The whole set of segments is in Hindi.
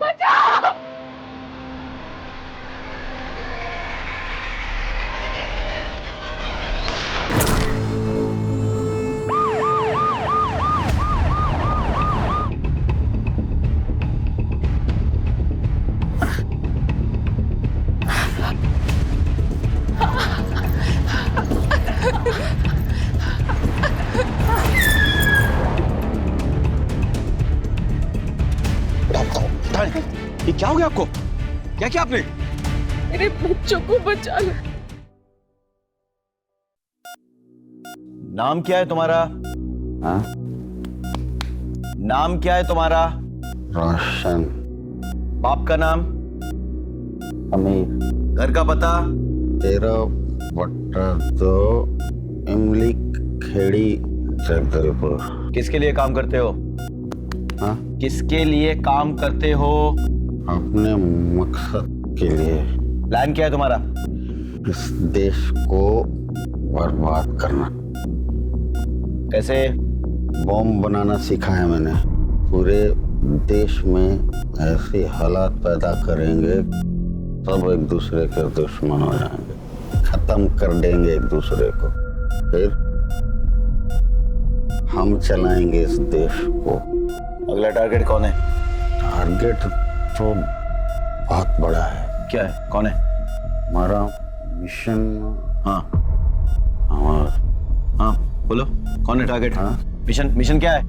बचाओ। ये क्या हो गया आपको? क्या किया आपने? मेरे बच्चों को बचा लो। नाम क्या है तुम्हारा? हाँ? नाम क्या है तुम्हारा? रोशन। बाप का नाम? अमीर। घर का पता? 13/2 इमली खेड़ी जगदलपुर। किसके लिए काम करते हो? हाँ? किसके लिए काम करते हो? अपने मकसद के लिए। प्लान क्या है तुम्हारा? इस देश को बर्बाद करना। कैसे? बॉम्ब बनाना सीखा है मैंने। पूरे देश में ऐसे हालात पैदा करेंगे सब एक दूसरे के दुश्मन हो जाएंगे, खत्म कर देंगे एक दूसरे को, फिर हम चलाएंगे इस देश को। अगला टारगेट कौन है? टारगेट तो बहुत बड़ा है। क्या है? कौन है? हमारा मिशन। हाँ हमारा हाँ बोलो, कौन है टारगेट? हाँ? मिशन क्या है?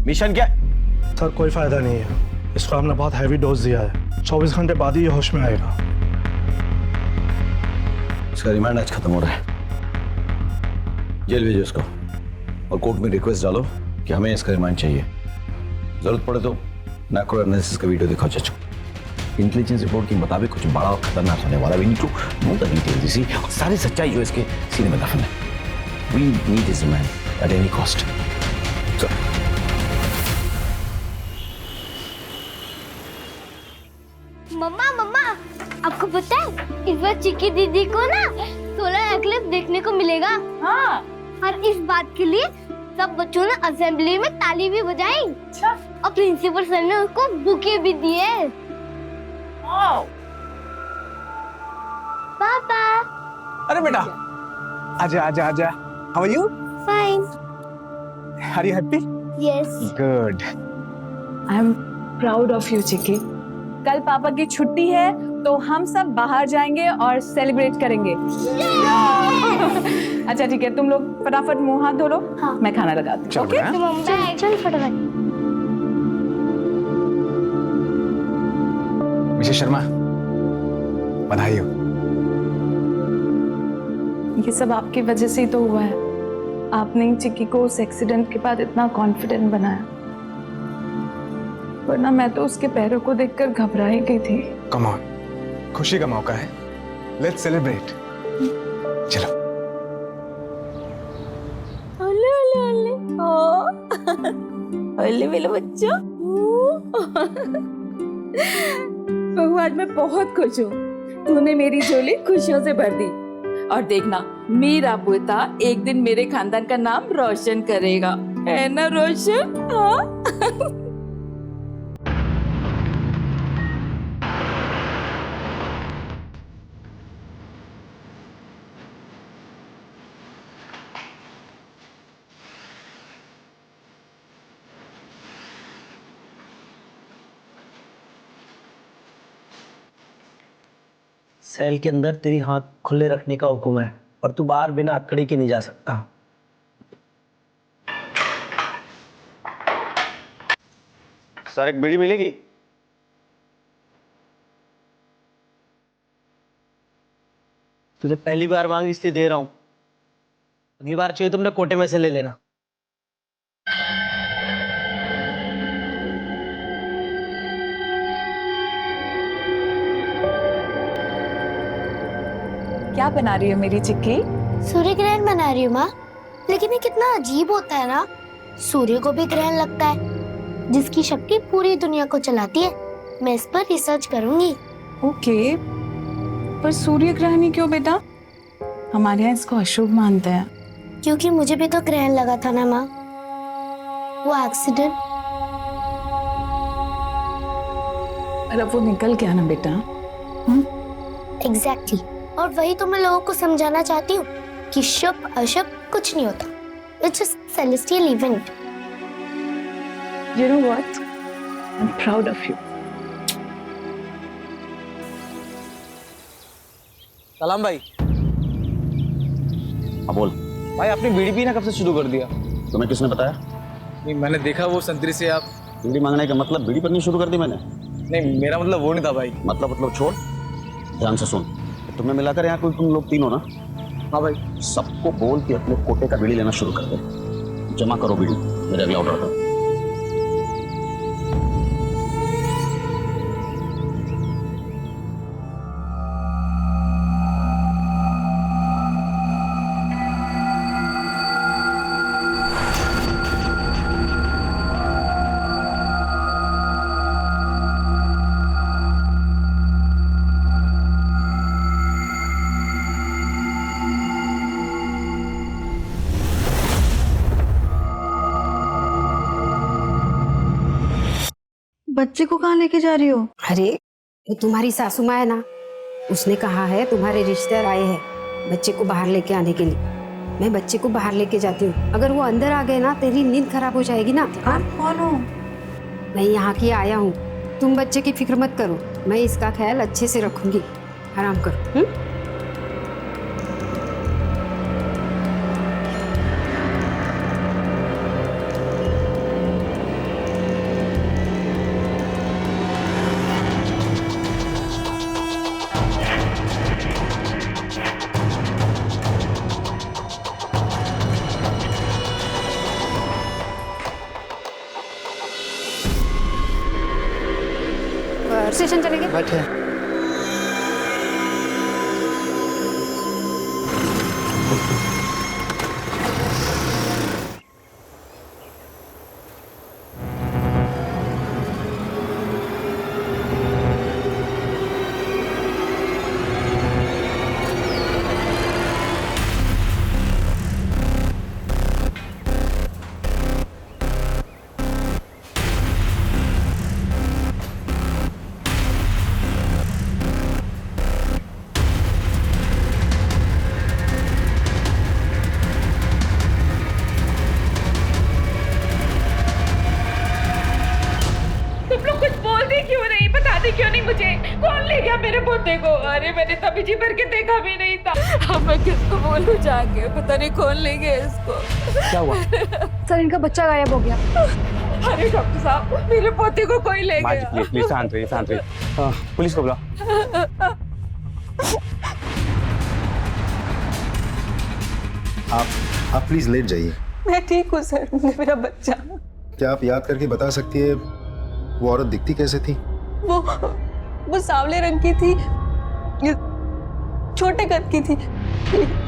मिशन क्या है? सर कोई फायदा नहीं है, इसको हमने बहुत हैवी डोज दिया है, 24 घंटे बाद ही ये होश में आएगा। इसका रिमांड आज खत्म हो रहा है, जेल भेजो इसको और कोर्ट में रिक्वेस्ट डालो कि हमें इसका रिमांड चाहिए। जरूरत पड़े तो मैक्रो एनालिसिस का वीडियो दिखाओ चाचू। इंटेलिजेंस रिपोर्ट के मुताबिक कुछ बड़ा और खतरनाक होने वाला। We need to know the details, इसी और सारी सच्चाई जो इसके सीने में दफन है। We need his remand at any cost. Mamma mamma, आपको पता है इस बार चिक्की दीदी को ना सोलर एक्लिप्स देखने को मिलेगा। हाँ। और इस बात के लिए सब बच्चों ने असेंबली में ताली भी बजाई। अच्छा। और प्रिंसिपल सर ने उसको बुके भी दिए। वाओ। पापा। अरे बेटा, आजा आजा आजा। How are you? Fine. Are you happy? Yes. Good. I am proud of you Chikki. कल पापा की छुट्टी है तो हम सब बाहर जाएंगे और सेलिब्रेट करेंगे। अच्छा ठीक है, तुम लोग फटाफट मुंह हाथ धो लो। हाँ। मैं खाना लगाती हूँ। ओके? तो मम्मा चल फटाफट। मिसेस शर्मा, बधाई हो। ये सब आपकी वजह से ही तो हुआ है। आपने ही चिक्की को उस एक्सीडेंट के बाद इतना कॉन्फिडेंट बनाया, वरना मैं तो उसके पैरों को देखकर घबरा ही गई थी। कम ऑन, खुशी का मौका है, लेट्स सेलिब्रेट। चलो। ओले ओले ओले ओले मेरे बच्चों। भगवान, मैं बहुत खुश हूँ। तूने मेरी झोली खुशियों से भर दी। और देखना, मेरा पोता एक दिन मेरे खानदान का नाम रोशन करेगा, है ना रोशन? हाँ? सेल के अंदर तेरी हाथ खुले रखने का हुक्म है और तू बाहर बिना अकड़ी के नहीं जा सकता। सर एक बीड़ी मिलेगी? तुझे पहली बार मांगी इसलिए दे रहा हूं, अगली बार चाहिए तुमने कोटे में से ले लेना। क्या बना रही हो मेरी चिक्की? सूर्य ग्रहण बना रही हूँ माँ। लेकिन ये कितना अजीब होता है ना, सूर्य को भी ग्रहण लगता है जिसकी शक्ति पूरी दुनिया को चलाती है। मैं इस पर रिसर्च करूंगी। ओके, पर सूर्य ग्रहण ही क्यों बेटा? हमारे यहाँ इसको अशुभ मानते हैं। क्योंकि मुझे भी तो ग्रहण लगा था ना माँ, वो एक्सीडेंट। पर अब वो निकल गया ना बेटा। एग्जैक्टली और वही तो मैं लोगों को समझाना चाहती हूँ कि शुभ अशुभ कुछ नहीं होता। It's just celestial event. You know what? I'm proud of you. सलाम भाई। हाँ बोल। भाई आपने बीड़ी पीना कब से शुरू कर दिया? तुम्हें किसने बताया? नहीं मैंने देखा वो संतरी से आप। बीड़ी मांगने का मतलब बीड़ी पीनी शुरू कर दी मैंने? नहीं मेरा मतलब वो नहीं था भाई। मतलब छोड़, ध्यान से सुन। तुम्हें मिलाकर यहाँ कोई तुम लोग तीन हो ना? हाँ भाई। सबको बोल के अपने कोटे का बीड़ी लेना शुरू कर दे। जमा करो बीड़ी, मेरे अभी ऑर्डर था। बच्चे को कहाँ लेके जा रही हो? अरे वो तुम्हारी सासू माँ है ना, उसने कहा है तुम्हारे रिश्तेदार आए हैं बच्चे को बाहर लेके आने के लिए। मैं बच्चे को बाहर लेके जाती हूँ, अगर वो अंदर आ गए ना तेरी नींद खराब हो जाएगी ना। हाँ कौन हो? मैं यहाँ की आया हूँ, तुम बच्चे की फिक्र मत करो, मैं इसका ख्याल अच्छे से रखूंगी। आराम करो। स्टेशन चलेंगे। बैठे। क्यों नहीं मुझे? कौन ले गया मेरे पोते को? अरे मैंने तभी जी भर के देखा भी नहीं था। अब मैं किसको बोलूं जाके? पता नहीं कौन ले गया इसको। क्या हुआ? सर इनका बच्चा गायब हो गया। अरे डॉक्टर साहब मेरे पोते को कोई ले गया। प्लीज प्लीज शांत रहिए, शांत रहिए। पुलिस को बुलाओ। आप प्लीज लेट जाइए। मैं ठीक हूँ सर, मेरा बच्चा। क्या आप याद करके बता सकती है वो औरत दिखती कैसे थी? वो सांवले रंग की थी, छोटे कद की थी,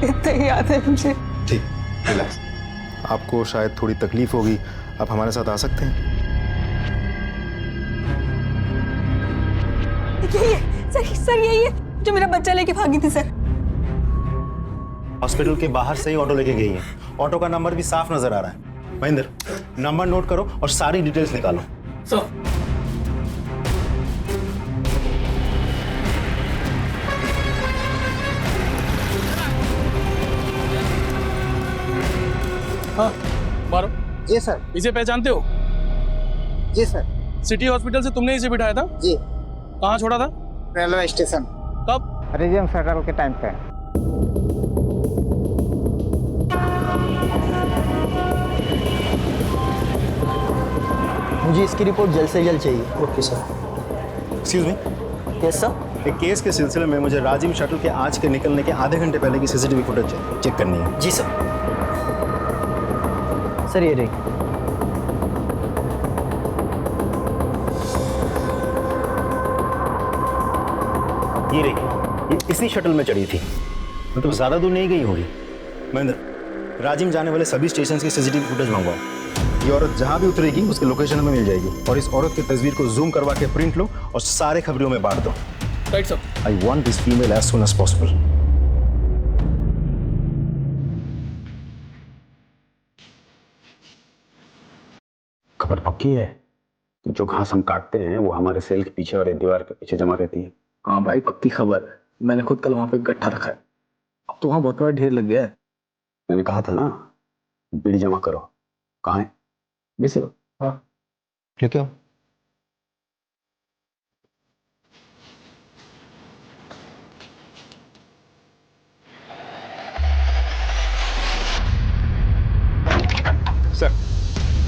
इतना ही याद है मुझे। ठीक, रिलैक्स। आपको शायद थोड़ी तकलीफ होगी, आप हमारे साथ आ सकते हैं। सर यही है जो मेरा बच्चा लेके भागी थी सर। हॉस्पिटल के बाहर से ही ऑटो लेके गई है। ऑटो का नंबर भी साफ नजर आ रहा है। महेंद्र, नंबर नोट करो और सारी डिटेल्स निकालो। हाँ मारो। जी सर। इसे पहचानते हो? जी सर। सिटी हॉस्पिटल से तुमने इसे बिठाया था? जी। कहाँ छोड़ा था? Railway station. कब? रिजर्व फेडरल के टाइम पे। मुझे इसकी रिपोर्ट जल्द से जल्द चाहिए। Okay sir. Excuse me. Yes sir. एक केस के सिलसिले में मुझे राजिम शटल के आज के निकलने के आधे घंटे पहले की सीसीटीवी फुटेज चेक करनी है। जी सर। सर ये रही। ये रही, ये इसी शटल में चढ़ी थी, मतलब ज्यादा दूर नहीं गई होगी। महेंद्र, राजिम जाने वाले सभी स्टेशन की सीसीटीवी फुटेज मंगवाओ। ये औरत जहां भी उतरेगी उसकी लोकेशन हमें मिल जाएगी, और इस औरत की तस्वीर को जूम करवा के प्रिंट लो और सारे खबरों में बांट दो। Right sir. I want this female as soon as possible. खबर पक्की है? जो घास हम काटते हैं वो हमारे सेल के पीछे वाले दीवार के पीछे जमा रहती है। हाँ भाई, पक्की खबर है। मैंने खुद कल वहां पे गट्ठा रखा है। अब तो वहां बहुत बड़ा ढेर लग गया है। मैंने कहा था ना, बीड़ी जमा करो। कहाँ है? बेसे हाँ, ये क्या? सर,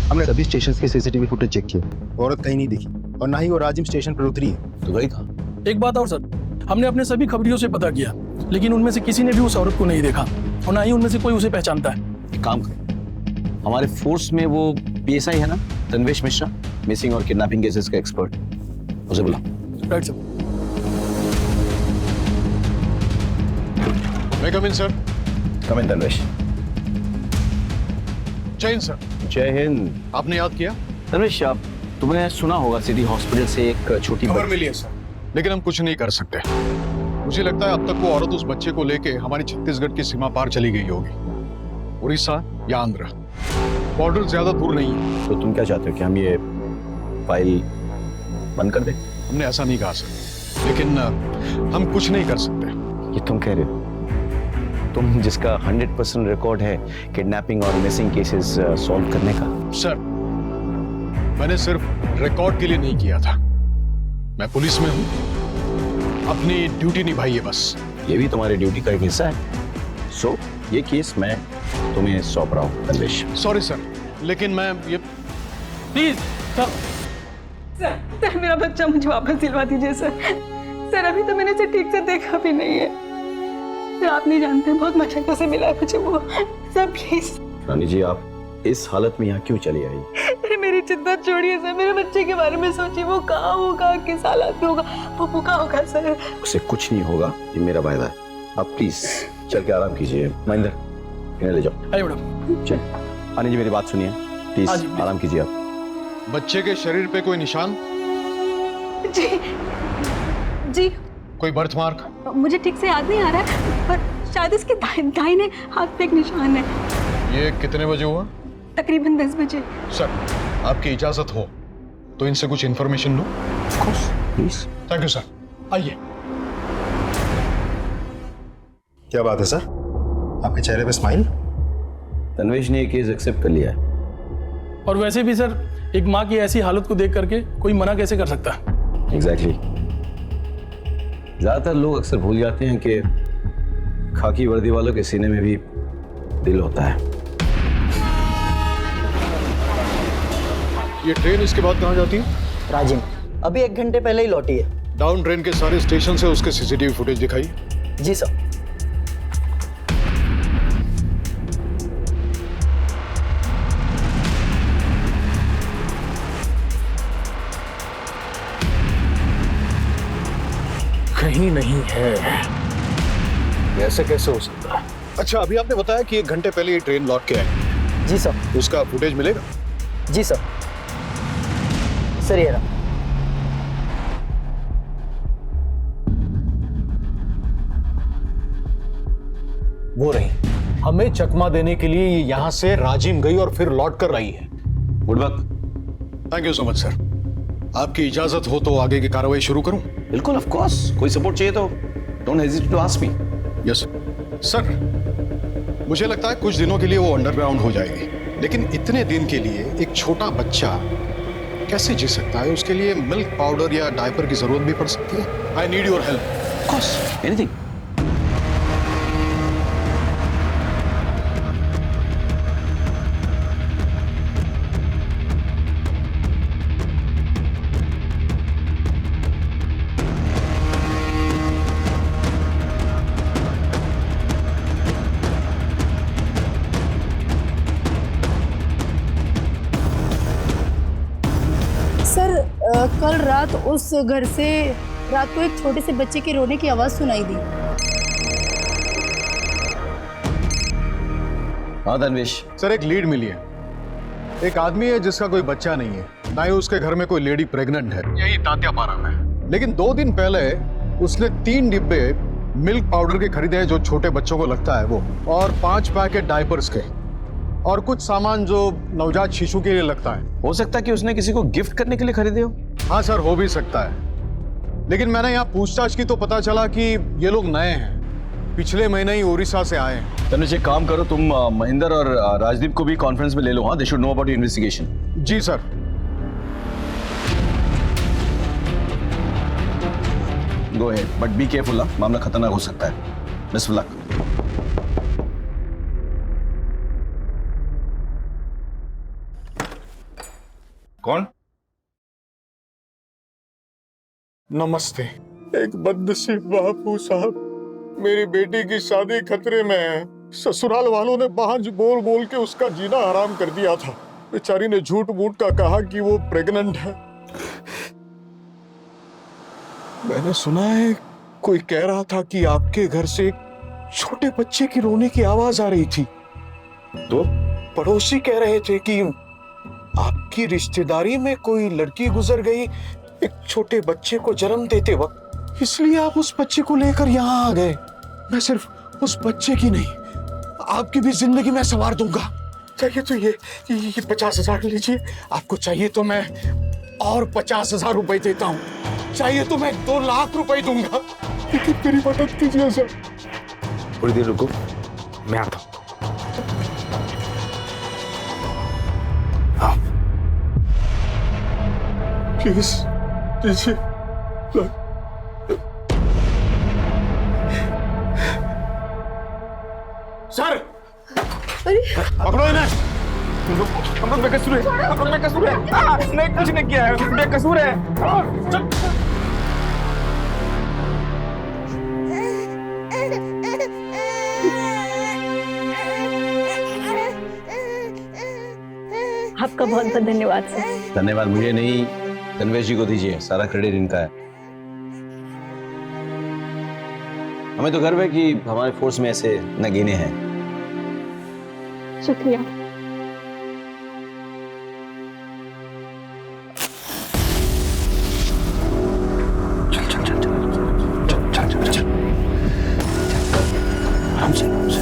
हमने सभी स्टेशन के सीसीटीवी फुटेज चेक किए, औरत कहीं नहीं दिखी और ना ही वो राजिम स्टेशन पर उतरी है। तो गई कहाँ? एक बात और सर, हमने अपने सभी खबरियों से पता किया, लेकिन उनमें से किसी ने भी उस औरत को नहीं देखा और ना ही उनमें से कोई उसे पहचानता है। एक काम करो, हमारे फोर्स में वो पीएसआई है ना, तन्वेश मिश्रा, मिसिंग और किडनैपिंग केसेस का एक्सपर्ट, उसे बुला। Right sir. मैं कम इन सर। कम इन तन्वेश। जय हिंद सर। जय हिंद। आपने याद किया? तन्वेश, आप तुमने सुना होगा सिटी हॉस्पिटल से एक छोटी खबर मिली है सर, लेकिन हम कुछ नहीं कर सकते। मुझे लगता है अब तक वो औरत उस बच्चे को लेके हमारी छत्तीसगढ़ की सीमा पार चली गई होगी, उड़ीसा या आंध्र। बॉर्डर ज्यादा दूर नहीं है। तो तुम क्या चाहते हो कि हम ये फाइल बंद कर दें? हमने ऐसा नहीं कहा सर, लेकिन हम कुछ नहीं कर सकते। ये तुम कह रहे हो? तुम जिसका 100% रिकॉर्ड है किडनैपिंग और मिसिंग केसेस सॉल्व करने का। सर, मैंने सिर्फ रिकॉर्ड के लिए नहीं किया था। मैं पुलिस में हूं, अपनी ड्यूटी निभाई है बस। ये भी तुम्हारी ड्यूटी का एक हिस्सा है। सो ये केस मैं तुम्हें सौंप रहा हूँ तन्वेश। सॉरी सर, लेकिन मैं ये प्लीज सर। सर मेरा बच्चा मुझे वापस दिलवा दीजिए सर। सर अभी तो मैंने इसे ठीक से देखा भी नहीं है सर। आप नहीं जानते बहुत मशक्कत से मिला है मुझे वो। Sir please. रानी जी, आप इस हालत में यहाँ क्यों चली आई? अरे मेरी चिंता छोड़िए सर, मेरे बच्चे के बारे में सोचिए। वो कहाँ होगा, किस हालत में होगा, वो भूखा होगा सर। उसे कुछ नहीं होगा, ये मेरा वायदा है। आप प्लीज चल के आराम कीजिए। महेंद्र, इन्हें ले जाओ। अरे मैडम। चल रानी जी, मेरी बात सुनिए प्लीज, आराम कीजिए आप। बच्चे के शरीर पे कोई निशान? जी जी, कोई बर्थ मार्क? मुझे ठीक से याद नहीं आ रहा है, पर शायद इसके दाहिने हाथ पे एक निशान है। ये कितने बजे हुआ? तकरीबन 10 बजे। सर, आपकी इजाजत हो तो इनसे कुछ information low. Please. Thank you sir. आइए। क्या बात है सर, आपके चेहरे पे स्माइल? तन्वेश ने ये केस एक्सेप्ट कर लिया है। और वैसे भी सर, एक माँ की ऐसी हालत को देख करके कोई मना कैसे कर सकता है? एग्जैक्टली। ज्यादातर लोग अक्सर भूल जाते हैं कि खाकी वर्दी वालों के सीने में भी दिल होता है। ये ट्रेन इसके बाद कहाँ जाती है? राजिम अभी 1 घंटे पहले ही लौटी है। डाउन ट्रेन के सारे स्टेशन से उसके सीसीटीवी फुटेज दिखाई। जी सर। कहीं नहीं है। ऐसे कैसे हो सकता है? अच्छा, अभी आपने बताया कि 1 घंटे पहले ये ट्रेन लौट के आई। जी सर। उसका फुटेज मिलेगा? जी सर। सर ये रहा। वो रही, हमें चकमा देने के लिए ये यहाँ से राजिम गई और फिर लौट कर आई है। गुड वक्त। Thank you so much sir. आपकी इजाजत हो तो आगे की कार्रवाई शुरू करूं? बिल्कुल, ऑफ कोर्स। कोई सपोर्ट चाहिए तो don't hesitate to ask me. Yes sir. मुझे लगता है कुछ दिनों के लिए वो अंडरग्राउंड हो जाएगी, लेकिन इतने दिन के लिए एक छोटा बच्चा कैसे जी सकता है? उसके लिए मिल्क पाउडर या डायपर की जरूरत भी पड़ सकती है। I need your help. Of course, anything. Sir कल रात उस घर से रात को एक छोटे से बच्चे के रोने की आवाज सुनाई दी। हाँ तन्वेश। सर, एक लीड मिली है। एक आदमी है जिसका कोई बच्चा नहीं है, ना ही उसके घर में कोई लेडी प्रेग्नेंट है, यही तात्यापारा में। लेकिन 2 दिन पहले उसने 3 डिब्बे मिल्क पाउडर के खरीदे हैं जो छोटे बच्चों को लगता है वो, और 5 पैकेट डायपर्स के। और कुछ सामान जो नवजात शिशु के लिए लगता है। हो सकता है कि उसने किसी को गिफ्ट करने के लिए खरीदे हो। हाँ सर, हो भी सकता है, लेकिन मैंने यहाँ पूछताछ की तो पता चला कि ये लोग नए हैं, पिछले महीने ही उड़ीसा से आए हैं। तनुज एक काम करो, तुम महेंद्र और राजदीप को भी कॉन्फ्रेंस में ले लो। हाँ, they should know about your investigation. जी sir. Go ahead, but be careful, मामला खतरनाक हो सकता है। Best of luck. कौन? नमस्ते। एक बदनसीब बापू साहब, मेरी बेटी की शादी खतरे में है। ससुराल वालों ने बांझ बोल बोल के उसका जीना हराम कर दिया था। बेचारी ने झूठ मूठ का कहा कि वो प्रेग्नेंट है। मैंने सुना है कोई कह रहा था कि आपके घर से एक छोटे बच्चे की रोने की आवाज आ रही थी। तो पड़ोसी कह रहे थे कि आपकी रिश्तेदारी में कोई लड़की गुजर गई एक छोटे बच्चे को जन्म देते वक्त, इसलिए आप उस बच्चे को लेकर यहाँ आ गए। मैं सिर्फ उस बच्चे की नहीं, आपकी भी जिंदगी में संवार दूंगा। चाहिए तो ये 50,000 लीजिए, आपको चाहिए तो मैं और 50,000 रुपए देता हूँ, चाहिए तो मैं 2 लाख रुपए दूंगा, लेकिन मेरी मदद कीजिए सर। थोड़ी देर रुको, मैं आता हूँ। प्लीज दीजिए। सर पकड़ो इन्हें। हम लोग बेकसूर है, हम लोग बेकसूर है। नहीं, कुछ नहीं किया है, बेकसूर है। आपका बहुत बहुत धन्यवाद सर। धन्यवाद मुझे नहीं, तन्वेश जी को दीजिए, सारा क्रेडिट इनका है। हमें तो गर्व है कि हमारे फोर्स में ऐसे नगीने हैं। शुक्रिया। चल चल चल चल चल चल चल आराम से आराम से।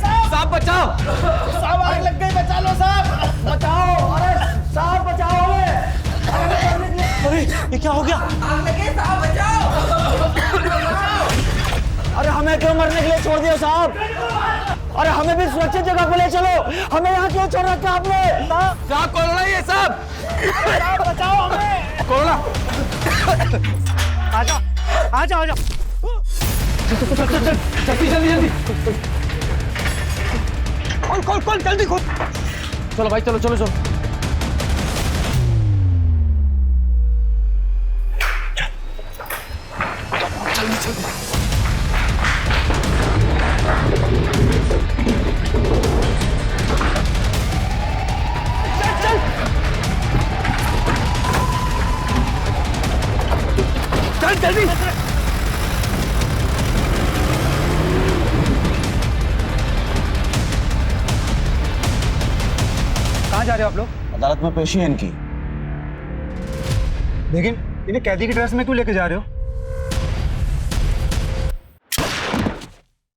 साहब बचाओ, साहब आग लग गई, बचा लो साहब, बचाओ। अरे साहब बचाओ हमें। अरे ये क्या हो गया? आग लग गई साहब, बचाओ। अरे हमें क्यों मरने के लिए छोड़ दिया साहब? अरे हमें भी सुरक्षित जगह पे ले चलो, हमें यहाँ क्यों छोड़ रखा आपने? साहब कोरोना ये साहब, बचाओ हमें। कोरोना आ जाओ आ जाओ आ जाओ, जल्दी जल्दी जल्दी खोल खोल जल्दी खोल। चलो भाई चलो चलो चलो। जल्दी जल्दी। चल चल जल्दी। कहाँ जा रहे हो आप लोग? अदालत में पेशी है इनकी। लेकिन इन्हें कैदी की ड्रेस में क्यों लेके जा रहे हो?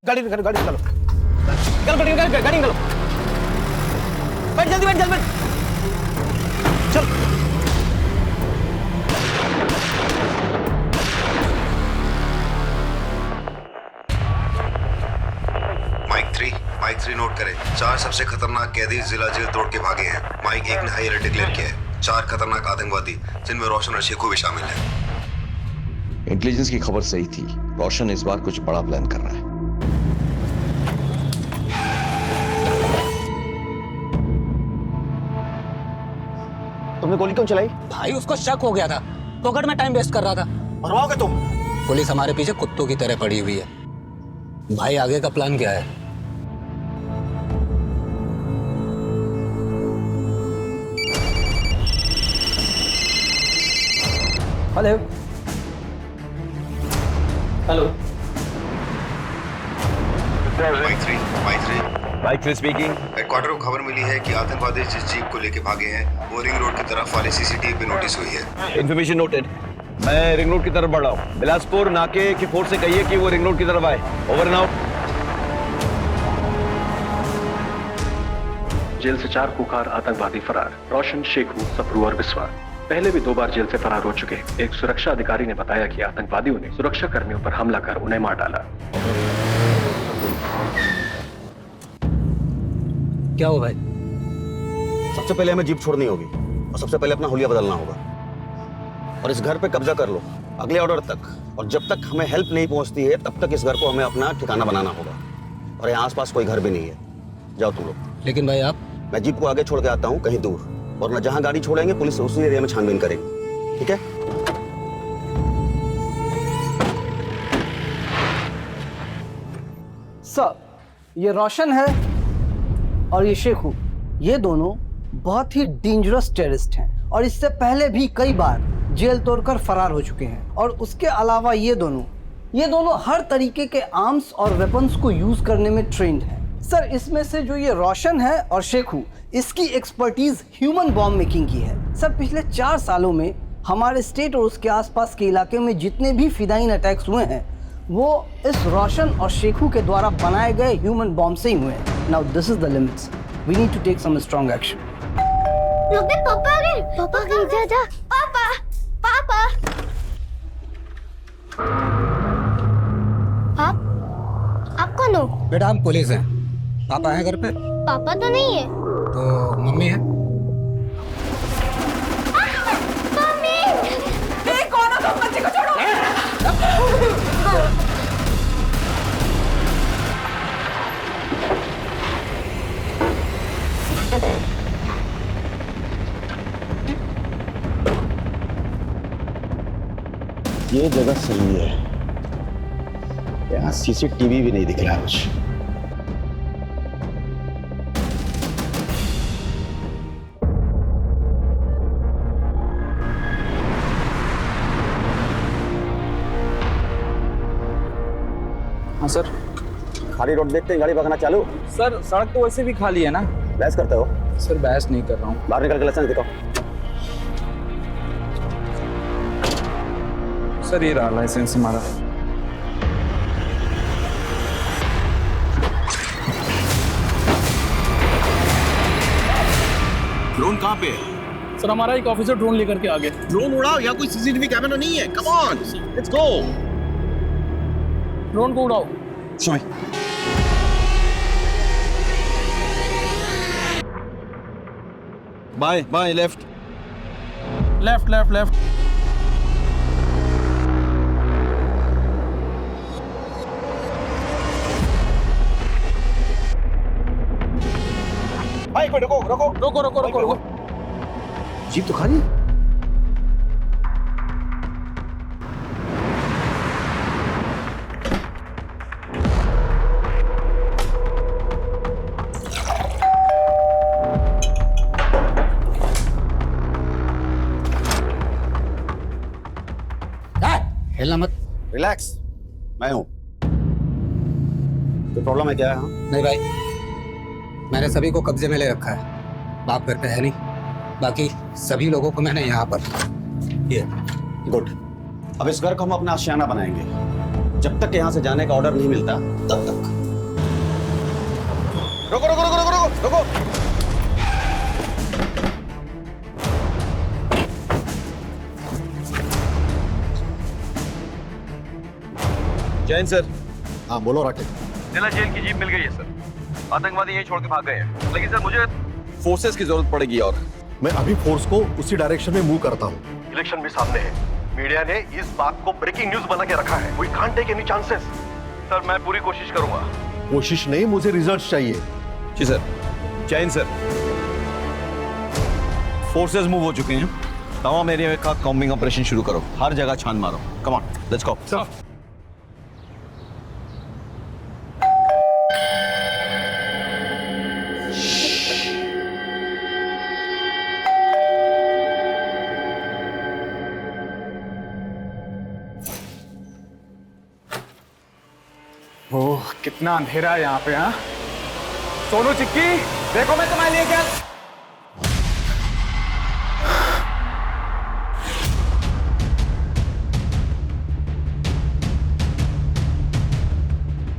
गाड़ी निकालो, गाड़ी निकालो, गाड़ी निकालो। बैठ जल्दी, बैठ जल्दी, चल। माइक 3 नोट करें। 4 सबसे खतरनाक कैदी जिला जेल तोड़ के भागे हैं। माइक 1 ने हाई अलर्ट डिक्लेयर किया है। 4 खतरनाक आतंकवादी जिनमें रोशन और शेखू भी शामिल हैं। इंटेलिजेंस की खबर सही थी, रोशन इस बार कुछ बड़ा प्लान कर रहा है। तुमने गोली क्यों चलाई? भाई उसको शक हो गया था, पॉकेट में टाइम वेस्ट कर रहा था। मरवाओगे तुम? पुलिस हमारे पीछे कुत्तों की तरह पड़ी हुई है। भाई आगे का प्लान क्या है? Hello hello Mike 3 speaking. Headquarter को खबर मिली है कि आतंकवादी जिस जीप को लेके भागे हैं वो रिंग रोड की तरफ वाले सीसीटीवी पे नोटिस हुई है। Information noted. मैं रिंग रोड की तरफ बढ़ रहा हूँ। बिलासपुर नाके की फोर्स से कहिए कि वो रिंग रोड की तरफ आए। Over and out. जेल से 4 कुख्यात आतंकवादी फरार, रोशन, शेखू, सप्रू और बिस्वा। पहले भी 2 बार जेल से फरार हो चुके। एक सुरक्षा अधिकारी ने बताया कि आतंकवादियों ने सुरक्षा कर्मियों पर हमला कर उन्हें मार डाला। क्या हो भाई? सबसे पहले हमें जीप छोड़नी होगी और सबसे पहले अपना हुलिया बदलना होगा और इस घर पे कब्जा कर लो अगले ऑर्डर तक। और जब तक हमें हेल्प नहीं पहुंचती है तब तक इस घर को हमें अपना ठिकाना बनाना होगा। और यहाँ आसपास कोई घर भी नहीं है। जाओ तुम लोग। लेकिन भाई आप? मैं जीप को आगे छोड़ के आता हूँ कहीं दूर, और न जहाँ गाड़ी छोड़ेंगे पुलिस उसी एरिया में छानबीन करेगी। ठीक है? सर, ये रोशन है और ये शेखू, ये दोनों बहुत ही डेंजरस टेररिस्ट हैं और इससे पहले भी कई बार जेल तोड़कर फरार हो चुके हैं। और उसके अलावा ये दोनों हर तरीके के आर्म्स और वेपन्स को यूज करने में ट्रेंड हैं। सर, इसमें से जो ये रोशन है और शेखू, इसकी एक्सपर्टीज ह्यूमन बॉम्ब मेकिंग की है। सर, पिछले 4 सालों में हमारे स्टेट और उसके आसपास के इलाके में जितने भी फिदाइन अटैक्स हुए हैं वो इस रोशन और शेखू के द्वारा बनाए गए ह्यूमन बॉम्ब से ही हुए हैं। Now this is the limits. We need to take some strong action. लोग देख, पापा आ गए। पापा आ गए। जा पापा। पापा आप कौन हो? बेटा, हम पुलिस हैं। पापा है घर पे? पापा तो नहीं है। तो मम्मी है? मम्मी! कौन हो तुम? बच्चे को छोड़ो। ये जगह सही है। यहाँ सीसीटीवी भी नहीं दिख रहा कुछ। हाँ सर। खाली रोड देखते हैं गाड़ी भगाना चालू। सर, सड़क तो वैसे भी खाली है ना। बहस करते हो? सर, बहस नहीं कर रहा हूँ। बाहर निकल के लाइसेंस दिखाओ। सर, ये रहा लाइसेंस हमारा। ड्रोन कहाँ पे है? सर, हमारा एक ऑफिसर ड्रोन लेकर के आ गया। ड्रोन उड़ाओ, या कोई सीसीटीवी कैमरा नहीं है। कम ऑन, लेट्स गो। ड्रोन को उड़ाओ। Show me. Bye, left. Left. भाई, रुको। जीप तो खाली। हिलना मत। रिलैक्स, मैं हूं। तो प्रॉब्लम है क्या है? नहीं भाई, मैंने सभी को कब्जे में ले रखा है। बाप घर पे है नहीं, बाकी सभी लोगों को मैंने यहाँ पर। ये गुड। अब इस घर को हम अपना आशियाना बनाएंगे। जब तक यहाँ से जाने का ऑर्डर नहीं मिलता तब तक। रुको। जैन सर। हाँ बोलो राकेश। जिला जेल की जीप मिल गई है सर। आतंकवादी यहीं छोड़ के भाग गए हैं, लेकिन सर मुझे फोर्सेस की जरूरत पड़ेगी। और मैं अभी फोर्स को उसी डायरेक्शन में मूव करता हूँ। इलेक्शन भी सामने है। मीडिया ने इस बात को ब्रेकिंग न्यूज बना के रखा है। We can't take any chances. Sir मैं पूरी कोशिश करूंगा। कोशिश नहीं, मुझे रिजल्ट चाहिए। जी sir. Jain sir, forces move हो चुके हैं। तमाम एरिया का कॉम्बिंग ऑपरेशन शुरू करो। हर जगह छान मारो। Come on, let's go. Sir, oh, कितना अंधेरा है यहाँ पे। हाँ सोनू चिक्की, देखो मैं तुम्हारे लिए क्या।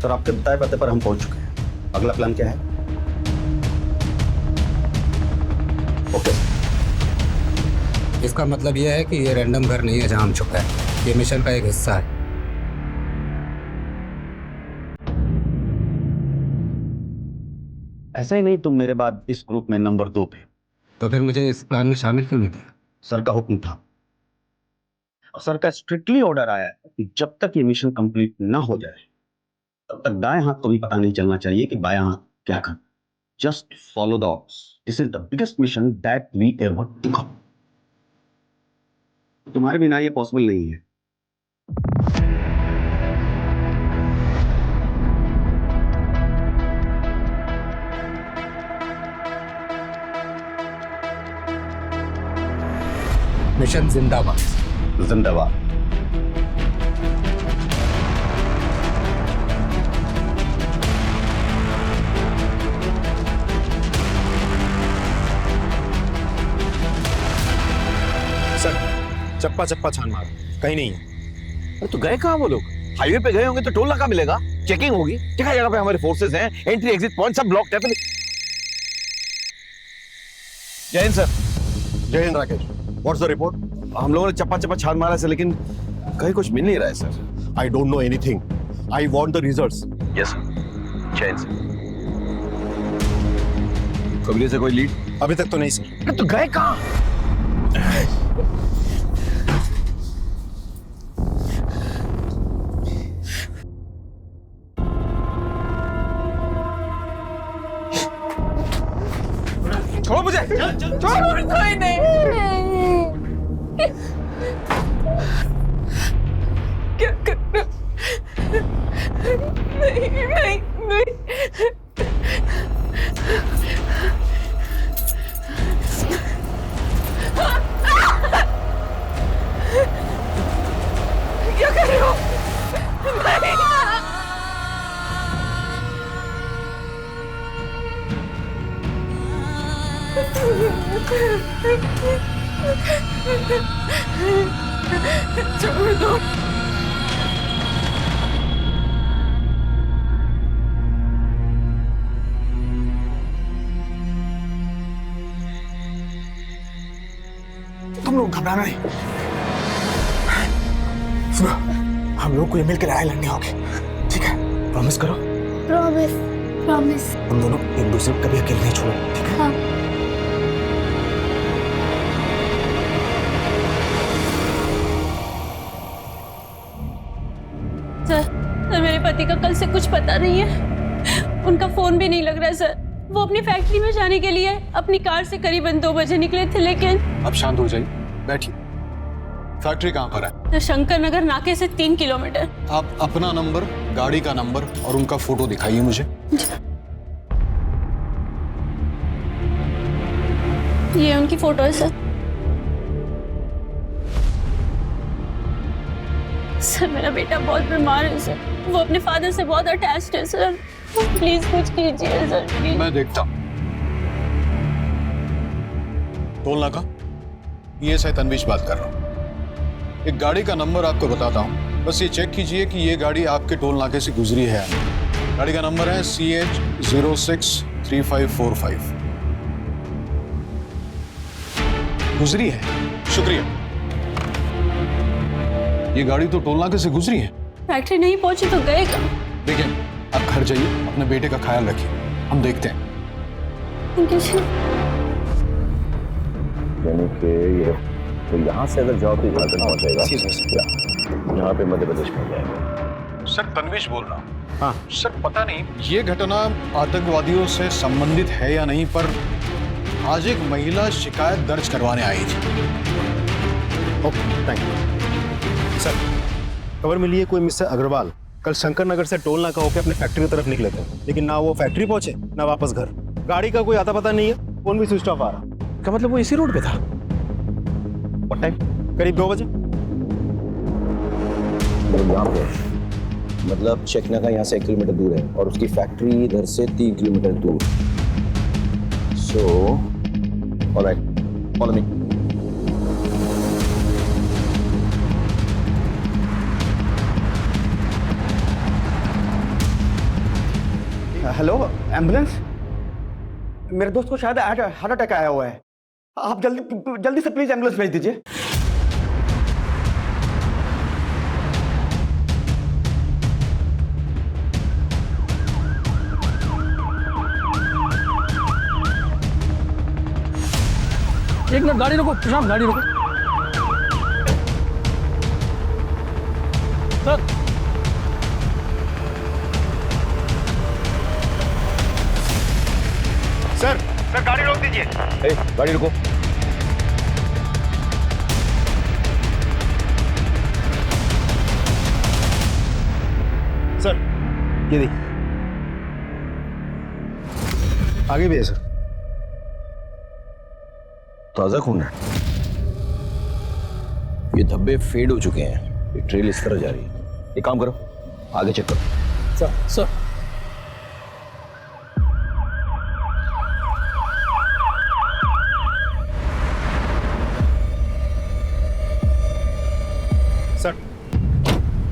सर आपके बताए पते पर हम पहुंच चुके हैं। अगला प्लान क्या है? ओके। इसका मतलब यह है कि ये रैंडम घर नहीं है जहां हम छुपे हैं। ये मिशन का एक हिस्सा है। ऐसा ही नहीं, तुम मेरे बाद इस ग्रुप में नंबर 2 पे। तो फिर मुझे इस प्लान में शामिल क्यों नहीं किया? सर का हुक्म था और सर का स्ट्रिक्टली ऑर्डर आया है कि जब तक ये मिशन कंप्लीट ना हो जाए तब तक दाएं हाथ को भी पता नहीं चलना चाहिए कि बायां हाथ क्या कर। Just follow the orders. This is the biggest mission that we ever took up. तुम्हारे बिना ये पॉसिबल नहीं है। मिशन जिंदाबाद। जिंदाबाद। सर चप्पा चप्पा छान मारो, कहीं नहीं है। अरे तो गए कहाँ वो लोग? हाईवे पे गए होंगे तो टोल नाका मिलेगा, चेकिंग होगी। जगह जगह पे हमारे फोर्सेस हैं, एंट्री एग्जिट पॉइंट सब ब्लॉक है। जय हिंद सर। जय Hind Rakesh, what's the report? हम लोगों ने चप्पा चप्पा छान मारा सर, लेकिन कहीं कुछ मिल नहीं रहा है sir. I don't know anything, I want the results. Yes sir. जय हिंद सर। कबीले से कोई लीड? अभी तक तो नहीं सर। तो गए कहाँ? छोड़ो मुझे, छोड़ो। कोई नहीं। क्या करना? नहीं नहीं नहीं। क्या कर रहे हो? नहीं। छोड़ दो। तुम लोग घबराना नहीं। सुनो, हम लोग को ये मिलकर लड़ाई लड़नी होगी, ठीक है? प्रॉमिस करो। Promise promise. हम दोनों एक दूसरे को कभी अकेले नहीं छोड़ो, ठीक है? हाँ। सर मेरे पति का कल से कुछ पता नहीं है। उनका फोन भी नहीं लग रहा है सर। वो अपनी फैक्ट्री में जाने के लिए अपनी कार से करीबन 2 बजे निकले थे, लेकिन अब शांत हो जाइए, बैठिए। फैक्ट्री कहाँ पर है? शंकर नगर नाके से 3 किलोमीटर। आप अपना नंबर, गाड़ी का नंबर और उनका फोटो दिखाइए मुझे। ये उनकी फोटो है सर। सर मेरा बेटा बहुत बीमार है सर। वो अपने फादर से बहुत अटैच्ड है सर। प्लीज कुछ कीजिए सर, प्लीज। मैं देखता हूं। टोल नाका, ये से तनवीश बात कर रहा हूं। एक गाड़ी का नंबर आपको बताता हूं, बस ये चेक कीजिए कि ये गाड़ी आपके टोल नाके से गुजरी है या नहीं। गाड़ी का नंबर है CH063545। गुजरी है? शुक्रिया। ये गाड़ी तो टोल नाके से गुजरी है। फैक्ट्री नहीं पहुंची तो गए कहाँ? देखिए, आप घर जाइए, अपने बेटे का ख्याल रखिए, हम देखते हैं। यानी कि ये तो यहाँ से अगर जाओ तो झारखंड पहुंच जाएगा, यहाँ पे मध्य प्रदेश पहुंच जाएगा। सर तनवीश बोल रहा हूँ। हाँ सर, पता नहीं ये घटना आतंकवादियों से संबंधित है या नहीं, पर आज एक महिला शिकायत दर्ज करवाने आई थी। Okay, thank you sir. खबर मिली है कोई मिस्टर अग्रवाल कल शंकर नगर से टोल नाका होकर अपने फैक्ट्री की तरफ निकले थे, लेकिन ना वो फैक्ट्री पहुंचे ना वापस घर। गाड़ी का कोई आता पता नहीं है, फोन भी स्विच ऑफ आ रहा। क्या मतलब वो इसी रोड पे था? और टाइम करीब 2 बजे। मतलब चेकनाका यहाँ से 1 किलोमीटर दूर है और उसकी फैक्ट्री इधर से 3 किलोमीटर दूर। So alright, follow me. Hello, ambulance? मेरे दोस्त को शायद हार्ट अटैक आया हुआ है। आप जल्दी से प्लीज एम्बुलेंस भेज दीजिए। एक मिनट, गाड़ी रोको प्रशांत, गाड़ी रोको। सर सर गाड़ी रोक दीजिए। गाड़ी रुको। सर ये देखिए, आगे भी है सर। ताजा खून है। ये धब्बे फेड हो चुके हैं। ये ट्रेल इस तरह जा रही है। एक काम करो, आगे चेक करो। सर सर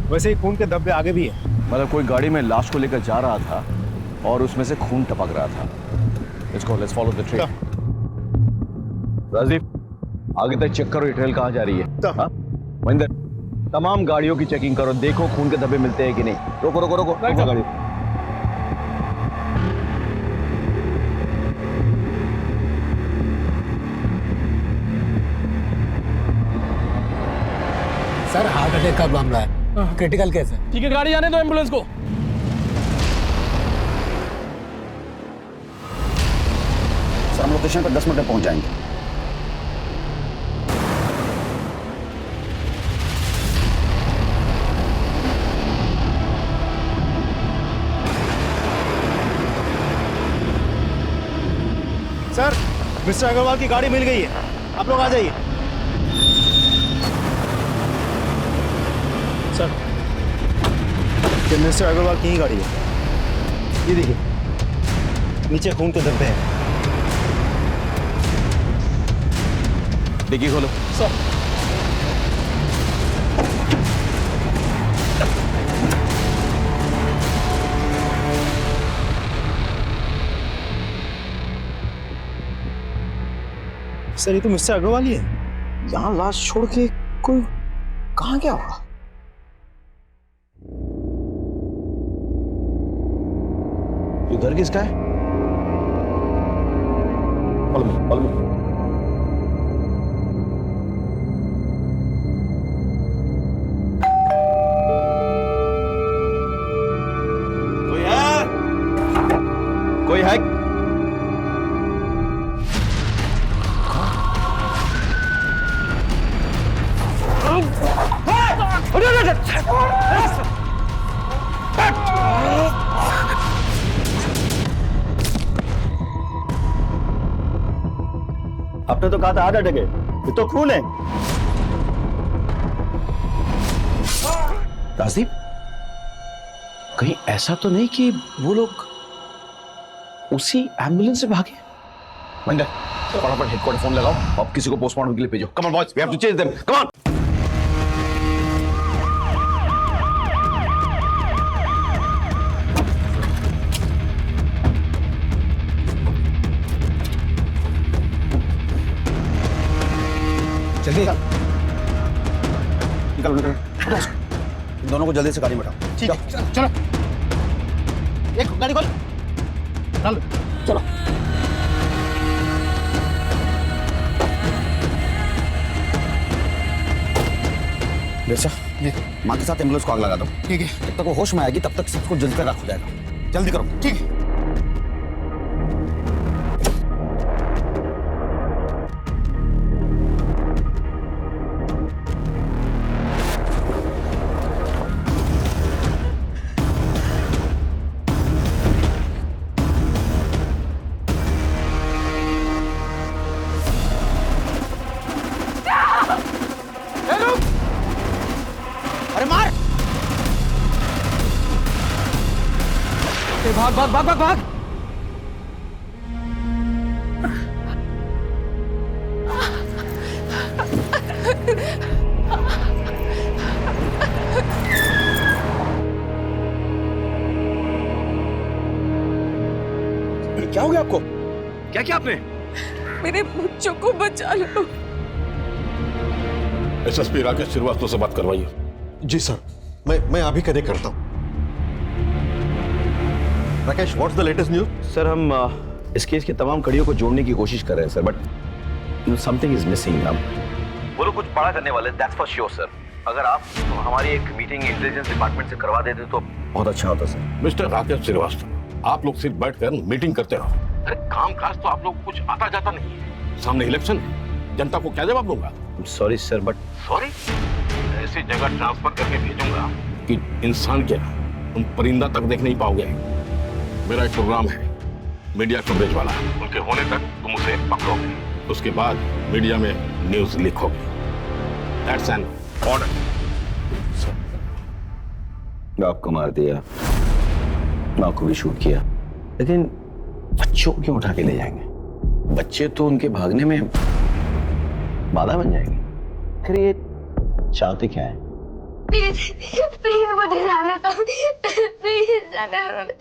वैसे ही खून के धब्बे आगे भी है। मतलब कोई गाड़ी में लाश को लेकर जा रहा था और उसमें से खून टपक रहा था। Let's follow the trail. Rajdeep, आगे तक चेक करो ये ट्रेल कहाँ जा रही है। हाँ? महेंद्र, तमाम गाड़ियों की चेकिंग करो, देखो खून के धब्बे मिलते हैं कि नहीं। रोको रोको रोको, रोको गाड़ी। सर हार्ट अटैक का मामला है, क्रिटिकल केस है। ठीक है, गाड़ी आने दो एम्बुलेंस को। सर हम लोकेशन पर 10 मिनट में पहुंच जाएंगे। सर मिस्टर अग्रवाल की गाड़ी मिल गई है, आप लोग आ जाइए। सर ये मिस्टर अग्रवाल की ही गाड़ी है। ये देखिए नीचे खून के धब्बे हैं। डिक्की खोलो। सर सर ये तो मिस्टर अग्रवाल ही है। यहाँ लाश छोड़ के कोई कहाँ गया होगा? ये घर किसका है? follow me, follow me. कोई है? आपने तो कहा था हार्ट अटैक है, ये तो खून है। राजदीप, कहीं ऐसा तो नहीं कि वो लोग उसी एम्बुलेंस से भागे? मंडल, फटाफट हेडक्वार्टर फोन लगाओ, अब किसी को पोस्टमार्टम के लिए भेजो। Come on boys, we have to chase them, come on. जल्दी निकलो निकलो, इन दोनों को जल्दी से गाड़ी में बैठाओ। ठीक है, चलो एक गाड़ी खोल, चलो चलो। बेटा, माँ के साथ एम्बुलेंस को आग लगा दो। ठीक है। जब तक वो होश में आएगी तब तक सबको जल्दी कर रखा जाएगा। जल्दी करो। ठीक है। अरे मार! भाग भाग भाग भाग भाग। क्या हो गया आपको? क्या किया आपने? मेरे बच्चों को बचा लो। एसएसपी राकेश श्रीवास्तव से बात करवाइए। जी सर, मैं अभी कनेक्ट करता हूँ। Rakesh, what's the latest news? Sir, हम इस केस की तमाम कड़ियों को जोड़ने की कोशिश कर रहे हैं sir, but something is missing. हम वो लोग कुछ बड़ा करने वाले, दैट्स फॉर श्योर सर। अगर आप हमारी एक मीटिंग इंटेलिजेंस डिपार्टमेंट से करवा देते तो बहुत अच्छा होता सर। मिस्टर राकेश श्रीवास्तव, आप लोग सिर्फ बैठकर मीटिंग करते रहो। अरे काम काज तो आप लोग कुछ आता जाता नहीं है। सामने इलेक्शन है, जनता को क्या जवाब दूंगा? Sorry sir, but sorry? ऐसी जगह ट्रांसफर करके भेजूंगा कि इंसान क्या तुम परिंदा तक देख नहीं पाओगे। मेरा एक प्रोग्राम है मीडिया कवरेज वाला, उनके होने तक तुम उसे पकड़ोगे, उसके बाद मीडिया में न्यूज लिखोगे। That's an order. आपको मार दिया, माँ को भी शूट किया, लेकिन बच्चों को क्यों उठा के ले जाएंगे? बच्चे तो उनके भागने में बाधा बन जाएंगे। फिर ये चाहते क्या है? प्लीज मुझे जाने दो, प्लीज जाने दो।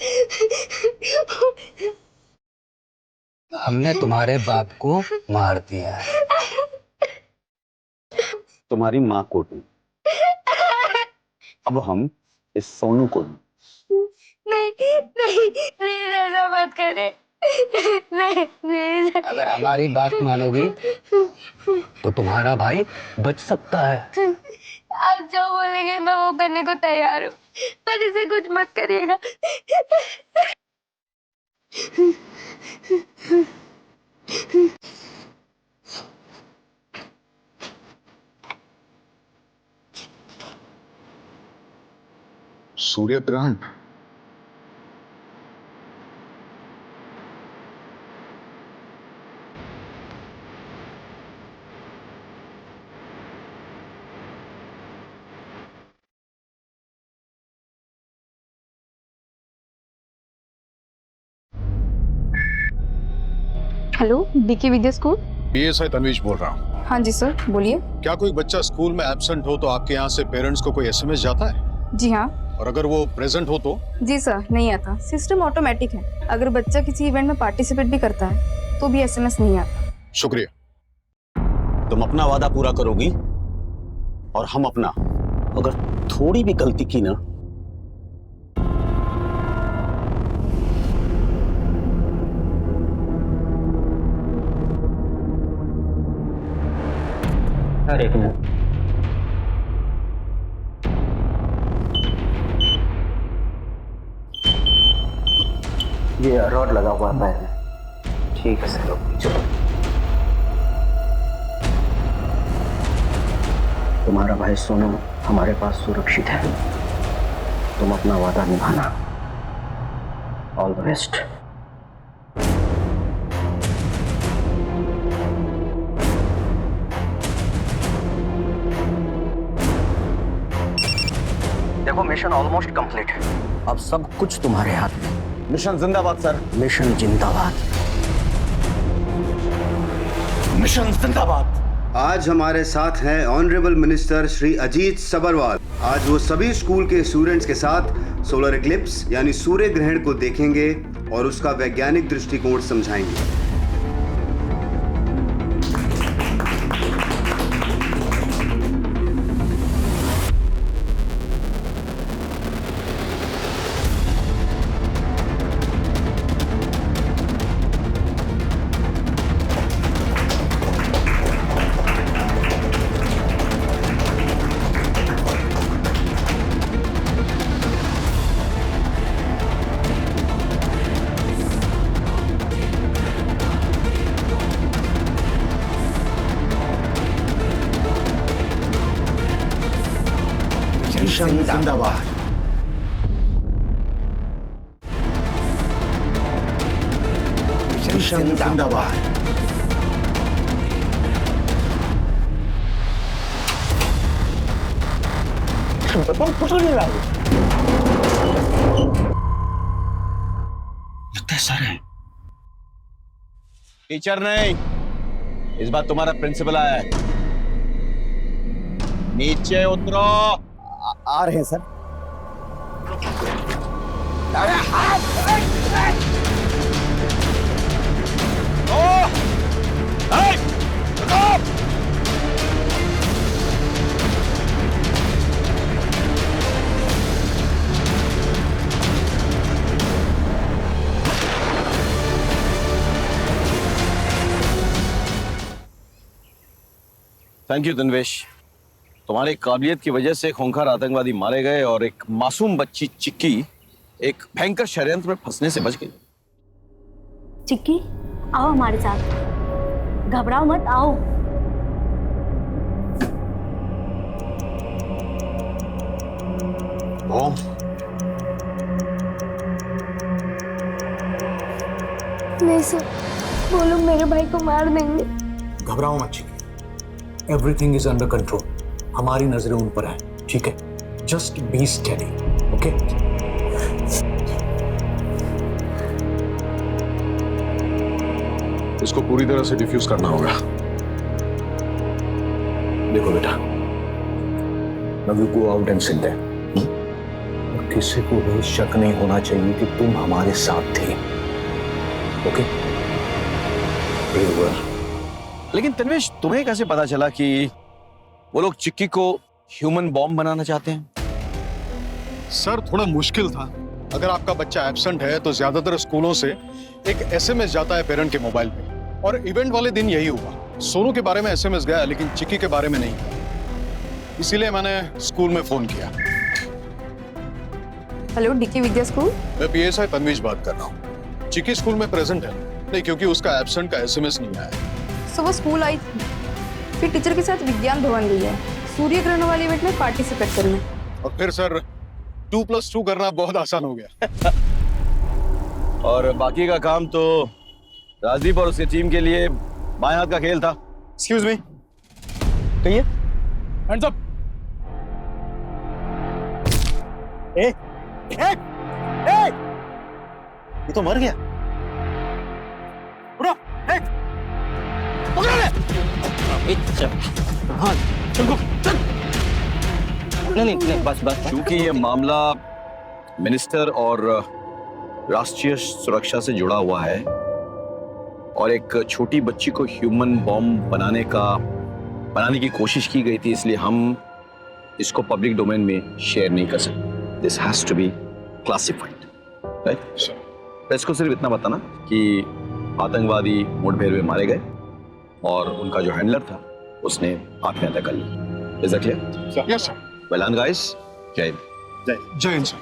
हमने तुम्हारे बाप को मार दिया है। तुम्हारी माँ को भी, अब हम इस सोनू को नहीं नहीं प्लीज ऐसा मत करे, नहीं प्लीज। अगर हमारी बात मानोगी तो तुम्हारा भाई बच सकता है। आप जो बोलेंगे मैं वो करने को तैयार हूँ, पर इसे कुछ मत करिएगा। सूर्य ग्रहण? हेलो, डीके विद्या स्कूल। पीएसआई तन्वीज बोल रहा हूँ। हाँ जी सर, बोलिए। क्या कोई बच्चा स्कूल में एब्सेंट हो तो आपके यहाँ से पेरेंट्स को कोई एसएमएस जाता है? जी हाँ। और अगर वो प्रेजेंट हो तो? जी सर, नहीं आता। सिस्टम ऑटोमेटिक है। अगर बच्चा किसी इवेंट में पार्टिसिपेट भी करता है तो भी एसएमएस नहीं आता। शुक्रिया। तुम अपना वादा पूरा करोगी और हम अपना। अगर थोड़ी भी गलती की ना, एक मिनट, ये रॉड लगा हुआ है पैर में। ठीक है सर, चलो। तुम्हारा भाई सोनू हमारे पास सुरक्षित है, तुम अपना वादा निभाना। All the best. देखो, मिशन ऑलमोस्ट कंप्लीट है, अब सब कुछ तुम्हारे हाथ में। मिशन जिंदाबाद सर। मिशन जिंदाबाद। मिशन जिंदाबाद। आज हमारे साथ हैं ऑनरेबल मिनिस्टर श्री अजीत सबरवाल। आज वो सभी स्कूल के स्टूडेंट्स के साथ सोलर इक्लिप्स यानी सूर्य ग्रहण को देखेंगे और उसका वैज्ञानिक दृष्टिकोण समझाएंगे। मिशन जिंदाबाद। मिशन जिंदाबाद। लगता है सर है। टीचर नहीं, इस बार तुम्हारा प्रिंसिपल आया है। नीचे उतरो। आ रहे हैं सर। थैंक यू तन्वेश, तुम्हारी काबिलियत की वजह से खूंखार आतंकवादी मारे गए और एक मासूम बच्ची चिक्की एक भयंकर षड्यंत्र में फंसने से बच गई। चिक्की, आओ हमारे साथ, घबराओ मत, आओ। बॉम्ब? नहीं सर, वो लोग मेरे भाई को मार देंगे। घबराओ मत चिक्की, एवरीथिंग इज अंडर कंट्रोल। हमारी नजरें उन पर है, ठीक है? Just be steady, okay? इसको पूरी तरह से डिफ्यूज करना होगा। देखो बेटा, now you go out and sit there. और किसी को भी शक नहीं होना चाहिए कि तुम हमारे साथ थे, ओके? Very well. लेकिन तन्वेश, तुम्हें कैसे पता चला कि वो लोग चिक्की को ह्यूमन बॉम्ब बनाना चाहते हैं? सर, थोड़ा मुश्किल था। अगर आपका बच्चा एब्सेंट है तो ज्यादातर स्कूलों से एक एसएमएस जाता है पेरेंट के मोबाइल पे, और इवेंट वाले दिन यही हुआ। सोनू के बारे में एसएमएस गया लेकिन चिक्की के बारे में नहीं गया। इसीलिए मैंने स्कूल में फोन किया। हेलो, डीके विद्या स्कूल। मैं पीएसआई तन्वीश बात कर रहा हूँ। चिक्की स्कूल में प्रेजेंट है? नहीं, क्योंकि उसका एब्सेंट का एसएमएस नहीं आया। सुबह स्कूल आई थी, फिर टीचर के साथ विज्ञान भवन गई है सूर्य ग्रहण वाले इवेंट में पार्टिसिपेट करने। और फिर सर 2+2 करना बहुत आसान हो गया। और बाकी का काम तो राजदीप और उसकी टीम के लिए बाएं हाथ का खेल था। एक्सक्यूज मी, कहिए। Hands up. ए, ए, ए, ये तो मर गया। उठो, ए, पकड़ ले। हाँ, चल, चल। नहीं, बस। क्योंकि ये मामला मिनिस्टर और राष्ट्रीय सुरक्षा से जुड़ा हुआ है और एक छोटी बच्ची को ह्यूमन बॉम्ब बनाने की कोशिश की गई थी, इसलिए हम इसको पब्लिक डोमेन में शेयर नहीं कर सकते। This has to be classified, right? Press को सिर्फ इतना बताना कि आतंकवादी मुठभेड़ में मारे गए और उनका जो हैंडलर था उसने आत्महत्या कर ली। Is that clear? Yes sir. Well done guys. जय हिंद। जय हिंद सर।